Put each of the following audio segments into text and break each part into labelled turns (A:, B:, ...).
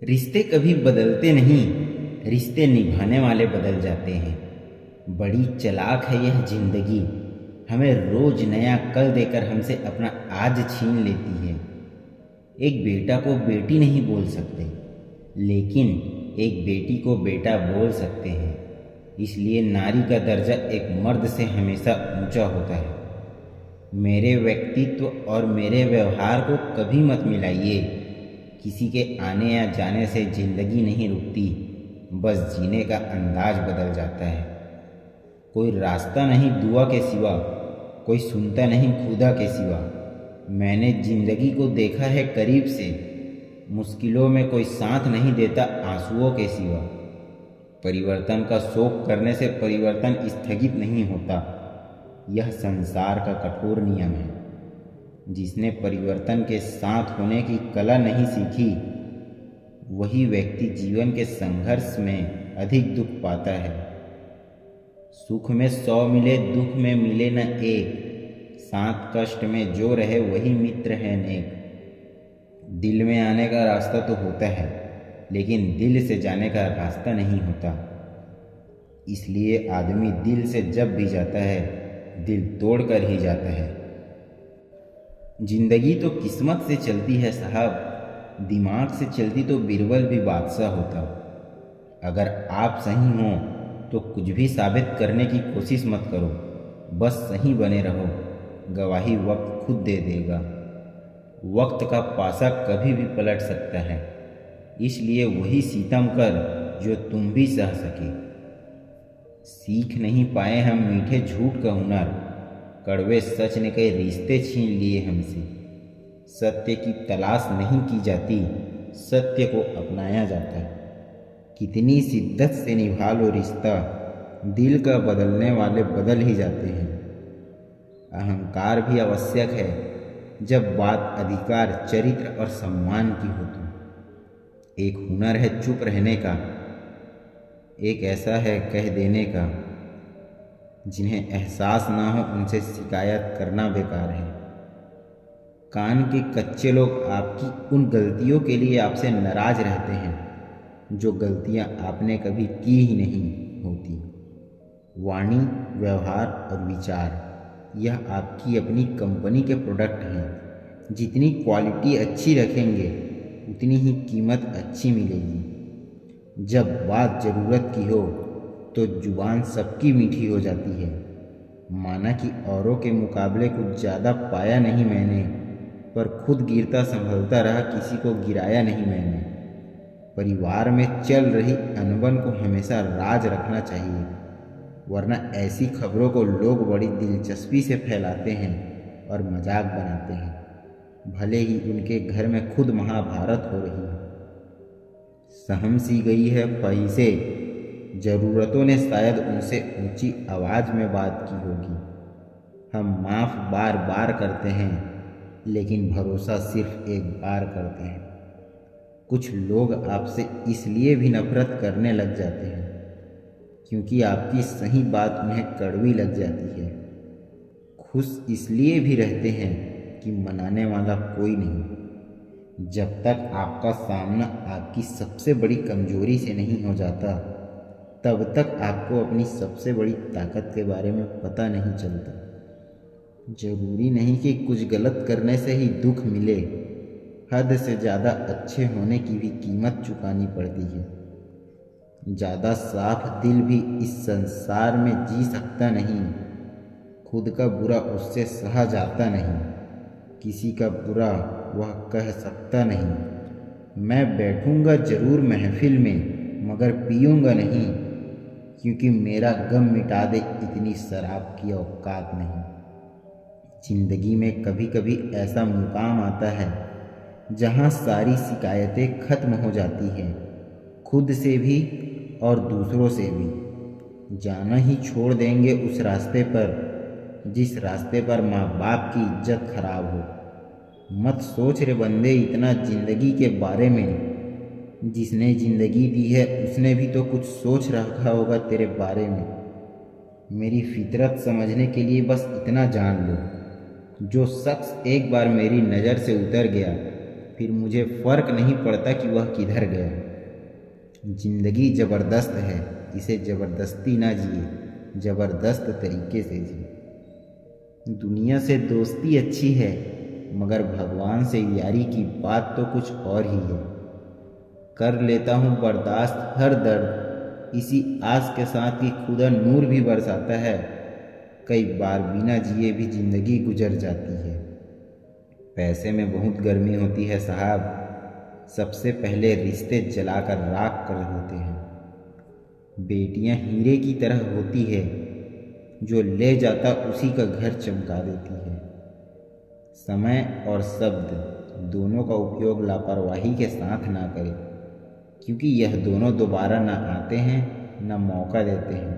A: रिश्ते कभी बदलते नहीं, रिश्ते निभाने वाले बदल जाते हैं। बड़ी चालाक है यह जिंदगी, हमें रोज नया कल देकर हमसे अपना आज छीन लेती है। एक बेटा को बेटी नहीं बोल सकते, लेकिन एक बेटी को बेटा बोल सकते हैं। इसलिए नारी का दर्जा एक मर्द से हमेशा ऊंचा होता है। मेरे व्यक्तित्व और मेरे व्यवहार को कभी मत मिलाइए। किसी के आने या जाने से जिंदगी नहीं रुकती, बस जीने का अंदाज बदल जाता है। कोई रास्ता नहीं दुआ के सिवा, कोई सुनता नहीं खुदा के सिवा। मैंने जिंदगी को देखा है करीब से, मुश्किलों में कोई साथ नहीं देता आंसुओं के सिवा। परिवर्तन का शौक करने से परिवर्तन स्थगित नहीं होता, यह संसार का कठोर नियम है। जिसने परिवर्तन के साथ होने की कला नहीं सीखी, वही व्यक्ति जीवन के संघर्ष में अधिक दुख पाता है। सुख में 100 मिले, दुख में मिले न एक, साथ कष्ट में जो रहे वही मित्र है नेक। दिल में आने का रास्ता तो होता है, लेकिन दिल से जाने का रास्ता नहीं होता। इसलिए आदमी दिल से जब भी जाता है, दिल तोड़कर ही जाता है। जिंदगी तो किस्मत से चलती है साहब, दिमाग से चलती तो बीरबल भी बादशाह होता। अगर आप सही हों तो कुछ भी साबित करने की कोशिश मत करो, बस सही बने रहो। गवाही वक्त खुद दे देगा। वक्त का पासा कभी भी पलट सकता है, इसलिए वही सितम कर जो तुम भी सह सके। सीख नहीं पाए हम मीठे झूठ का हुनर, कड़वे सच ने कई रिश्ते छीन लिए हमसे। सत्य की तलाश नहीं की जाती, सत्य को अपनाया जाता है। कितनी शिद्दत से निभा लो रिश्ता, दिल का बदलने वाले बदल ही जाते हैं। अहंकार भी आवश्यक है जब बात अधिकार, चरित्र और सम्मान की हो तो। एक हुनर है चुप रहने का, एक ऐसा है कह देने का। जिन्हें एहसास ना हो उनसे शिकायत करना बेकार है। कान के कच्चे लोग आपकी उन गलतियों के लिए आपसे नाराज रहते हैं जो गलतियां आपने कभी की ही नहीं होती। वाणी, व्यवहार और विचार, यह आपकी अपनी कंपनी के प्रोडक्ट हैं। जितनी क्वालिटी अच्छी रखेंगे, उतनी ही कीमत अच्छी मिलेगी। जब बात ज़रूरत की हो तो जुबान सबकी मीठी हो जाती है। माना कि औरों के मुकाबले कुछ ज़्यादा पाया नहीं मैंने, पर खुद गिरता संभलता रहा, किसी को गिराया नहीं मैंने। परिवार में चल रही अनबन को हमेशा राज रखना चाहिए, वरना ऐसी खबरों को लोग बड़ी दिलचस्पी से फैलाते हैं और मजाक बनाते हैं, भले ही उनके घर में खुद महाभारत हो रही हो। सहम सी गई है ख्वाहिशें, ज़रूरतों ने शायद उनसे ऊंची आवाज़ में बात की होगी। हम माफ़ बार बार करते हैं, लेकिन भरोसा सिर्फ एक बार करते हैं। कुछ लोग आपसे इसलिए भी नफरत करने लग जाते हैं क्योंकि आपकी सही बात उन्हें कड़वी लग जाती है। खुश इसलिए भी रहते हैं कि मनाने वाला कोई नहीं। जब तक आपका सामना आपकी सबसे बड़ी कमजोरी से नहीं हो जाता, तब तक आपको अपनी सबसे बड़ी ताकत के बारे में पता नहीं चलता। जरूरी नहीं कि कुछ गलत करने से ही दुख मिले, हद से ज़्यादा अच्छे होने की भी कीमत चुकानी पड़ती है। ज़्यादा साफ दिल भी इस संसार में जी सकता नहीं, खुद का बुरा उससे सहा जाता नहीं, किसी का बुरा वह कह सकता नहीं। मैं बैठूंगा जरूर महफिल में, मगर पीऊंगा नहीं, क्योंकि मेरा गम मिटा दे इतनी शराब की औकात नहीं। जिंदगी में कभी कभी ऐसा मुकाम आता है जहाँ सारी शिकायतें खत्म हो जाती हैं, खुद से भी और दूसरों से भी। जाना ही छोड़ देंगे उस रास्ते पर जिस रास्ते पर माँ बाप की इज्जत खराब हो। मत सोच रे बंदे इतना जिंदगी के बारे में, जिसने जिंदगी दी है उसने भी तो कुछ सोच रखा होगा तेरे बारे में। मेरी फितरत समझने के लिए बस इतना जान लो, जो शख्स एक बार मेरी नज़र से उतर गया फिर मुझे फ़र्क नहीं पड़ता कि वह किधर गया। जिंदगी ज़बरदस्त है, इसे ज़बरदस्ती ना जिए, ज़बरदस्त तरीके से जिए। दुनिया से दोस्ती अच्छी है, मगर भगवान से यारी की बात तो कुछ और ही है। कर लेता हूँ बर्दाश्त हर दर्द, इसी आस के साथ कि खुदा नूर भी बरसाता है। कई बार बिना जिए भी ज़िंदगी गुजर जाती है। पैसे में बहुत गर्मी होती है साहब, सबसे पहले रिश्ते जलाकर राख कर होते हैं। बेटियां हीरे की तरह होती है, जो ले जाता उसी का घर चमका देती है। समय और शब्द दोनों का उपयोग लापरवाही के साथ ना करें, क्योंकि यह दोनों दोबारा ना आते हैं ना मौका देते हैं।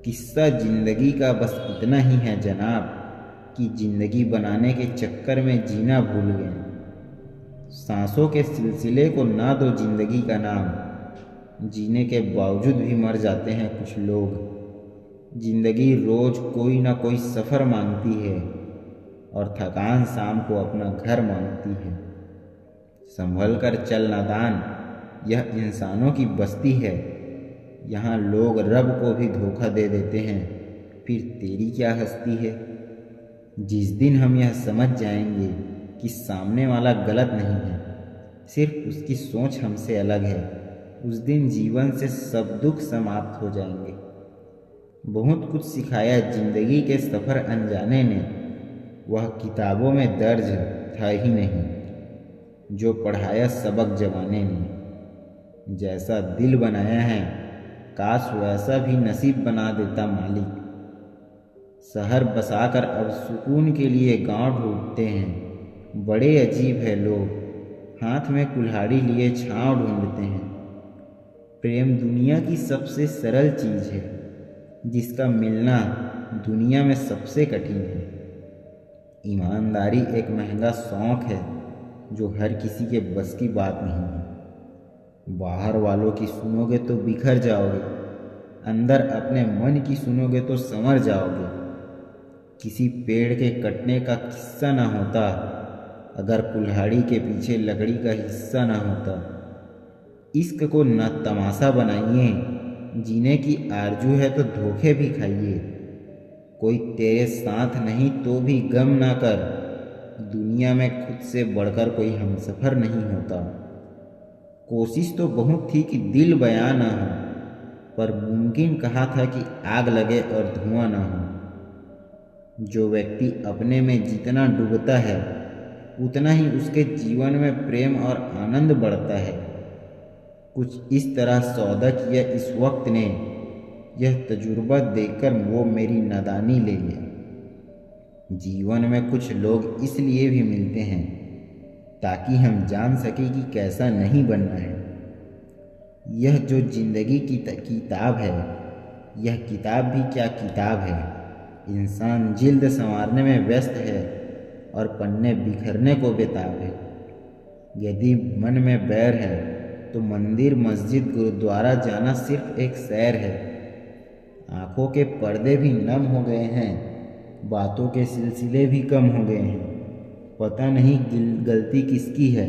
A: किस्सा जिंदगी का बस इतना ही है जनाब, कि जिंदगी बनाने के चक्कर में जीना भूल गए। सांसों के सिलसिले को ना दो जिंदगी का नाम, जीने के बावजूद भी मर जाते हैं कुछ लोग। जिंदगी रोज कोई ना कोई सफ़र मांगती है, और थकान शाम को अपना घर मांगती है। संभल कर चल नादान, यह इंसानों की बस्ती है। यहाँ लोग रब को भी धोखा दे देते हैं, फिर तेरी क्या हस्ती है। जिस दिन हम यह समझ जाएंगे कि सामने वाला गलत नहीं है, सिर्फ उसकी सोच हमसे अलग है, उस दिन जीवन से सब दुख समाप्त हो जाएंगे। बहुत कुछ सिखाया जिंदगी के सफ़र अनजाने ने, वह किताबों में दर्ज था ही नहीं, जो पढ़ाया सबक जमाने ने। जैसा दिल बनाया है, काश वैसा भी नसीब बना देता मालिक। शहर बसाकर अब सुकून के लिए गांव ढूंढते हैं। बड़े अजीब है लोग, हाथ में कुल्हाड़ी लिए छांव ढूंढते हैं। प्रेम दुनिया की सबसे सरल चीज़ है, जिसका मिलना दुनिया में सबसे कठिन है। ईमानदारी एक महंगा शौक़ है, जो हर किसी के बस की बात नहीं है। बाहर वालों की सुनोगे तो बिखर जाओगे, अंदर अपने मन की सुनोगे तो संवर जाओगे। किसी पेड़ के कटने का किस्सा ना होता, अगर कुल्हाड़ी के पीछे लकड़ी का हिस्सा ना होता। इश्क को न तमाशा बनाइए, जीने की आरजू है तो धोखे भी खाइए। कोई तेरे साथ नहीं तो भी गम ना कर, दुनिया में खुद से बढ़कर कोई हमसफ़र नहीं होता। कोशिश तो बहुत थी कि दिल बयां ना हो, पर मुमकिन कहा था कि आग लगे और धुआं ना हो। जो व्यक्ति अपने में जितना डूबता है, उतना ही उसके जीवन में प्रेम और आनंद बढ़ता है। कुछ इस तरह सौदा किया इस वक्त ने, यह तजुर्बा देखकर वो मेरी नादानी ले गया। जीवन में कुछ लोग इसलिए भी मिलते हैं, ताकि हम जान सकें कि कैसा नहीं बनना है। यह जो जिंदगी की किताब है, यह किताब भी क्या किताब है। इंसान जिल्द संवारने में व्यस्त है, और पन्ने बिखरने को बेताब है। यदि मन में बैर है, तो मंदिर मस्जिद गुरुद्वारा जाना सिर्फ एक सैर है। आँखों के पर्दे भी नम हो गए हैं, बातों के सिलसिले भी कम हो गए हैं। पता नहीं गलती किसकी है,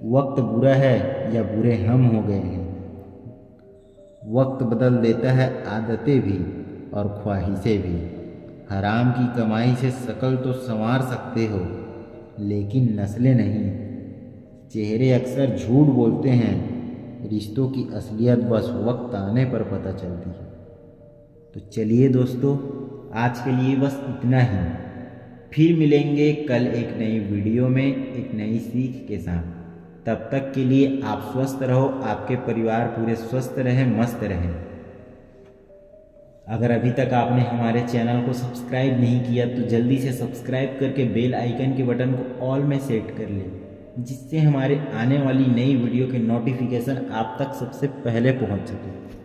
A: वक्त बुरा है या बुरे हम हो गए हैं। वक्त बदल देता है आदतें भी और ख्वाहिशें भी। हराम की कमाई से शकल तो संवार सकते हो, लेकिन नस्लें नहीं। चेहरे अक्सर झूठ बोलते हैं, रिश्तों की असलियत बस वक्त आने पर पता चलती है। तो चलिए दोस्तों, आज के लिए बस इतना ही। फिर मिलेंगे कल एक नई वीडियो में एक नई सीख के साथ। तब तक के लिए आप स्वस्थ रहो, आपके परिवार पूरे स्वस्थ रहें, मस्त रहें। अगर अभी तक आपने हमारे चैनल को सब्सक्राइब नहीं किया तो जल्दी से सब्सक्राइब करके बेल आइकन के बटन को ऑल में सेट कर लें, जिससे हमारे आने वाली नई वीडियो के नोटिफिकेशन आप तक सबसे पहले पहुंच सके।